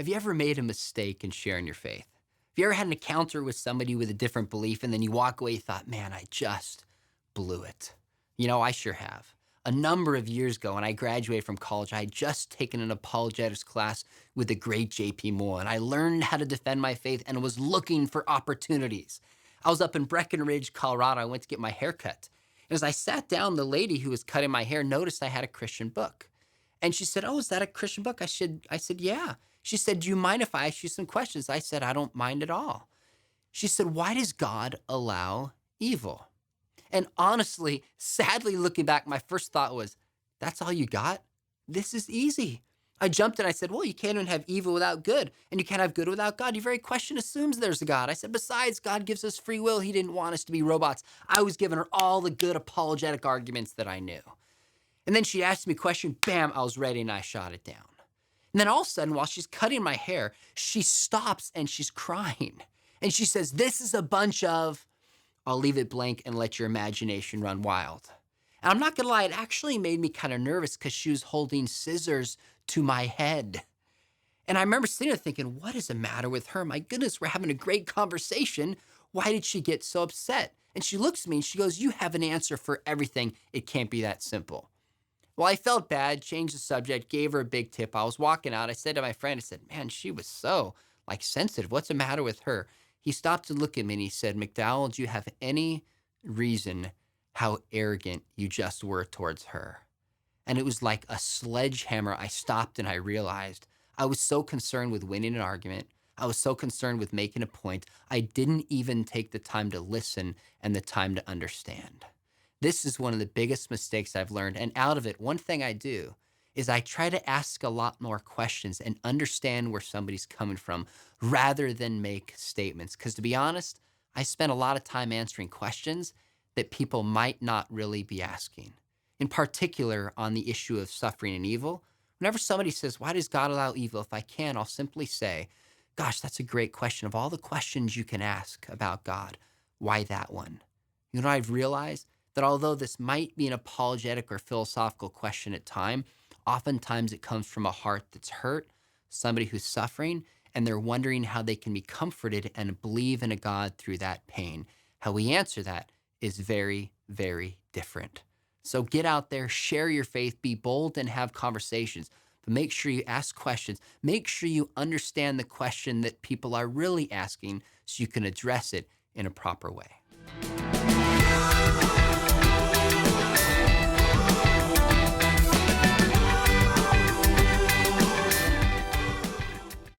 Have you ever made a mistake in sharing your faith? Have you ever had an encounter with somebody with a different belief and then you walk away, you thought, man, I just blew it? I sure have. A number of years ago, when I graduated from college, I had just taken an apologetics class with the great JP Moore, and I learned how to defend my faith and was looking for opportunities. I was up in Breckenridge, Colorado. I went to get my hair cut. And as I sat down, the lady who was cutting my hair noticed I had a Christian book. And she said, "Oh, is that a Christian book?" I said, "Yeah." She said, "Do you mind if I ask you some questions?" I said, "I don't mind at all." She said, "Why does God allow evil?" And honestly, sadly looking back, my first thought was, that's all you got? This is easy. I jumped in. I said, well, you can't even have evil without good, and you can't have good without God. Your very question assumes there's a God. I said, besides, God gives us free will. He didn't want us to be robots. I was giving her all the good apologetic arguments that I knew. And then she asked me a question, bam, I was ready and I shot it down. And then all of a sudden, while she's cutting my hair, she stops and she's crying. And she says, this is a bunch of, I'll leave it blank and let your imagination run wild. And I'm not gonna lie, it actually made me kind of nervous because she was holding scissors to my head. And I remember sitting there thinking, what is the matter with her? My goodness, we're having a great conversation. Why did she get so upset? And she looks at me and she goes, you have an answer for everything. It can't be that simple. Well, I felt bad, changed the subject, gave her a big tip. I was walking out. I said to my friend, I said, man, she was so sensitive. What's the matter with her? He stopped to look at me and he said, McDowell, do you have any reason how arrogant you just were towards her? And it was like a sledgehammer. I stopped and I realized I was so concerned with winning an argument. I was so concerned with making a point. I didn't even take the time to listen and the time to understand. This is one of the biggest mistakes I've learned. And out of it, one thing I do is I try to ask a lot more questions and understand where somebody's coming from rather than make statements. Because to be honest, I spend a lot of time answering questions that people might not really be asking. In particular, on the issue of suffering and evil, whenever somebody says, why does God allow evil? If I can, I'll simply say, gosh, that's a great question. Of all the questions you can ask about God, why that one? You know what I've realized? That although this might be an apologetic or philosophical question at time, oftentimes it comes from a heart that's hurt, somebody who's suffering, and they're wondering how they can be comforted and believe in a God through that pain. How we answer that is very, very different. So get out there, share your faith, be bold and have conversations, but make sure you ask questions. Make sure you understand the question that people are really asking so you can address it in a proper way.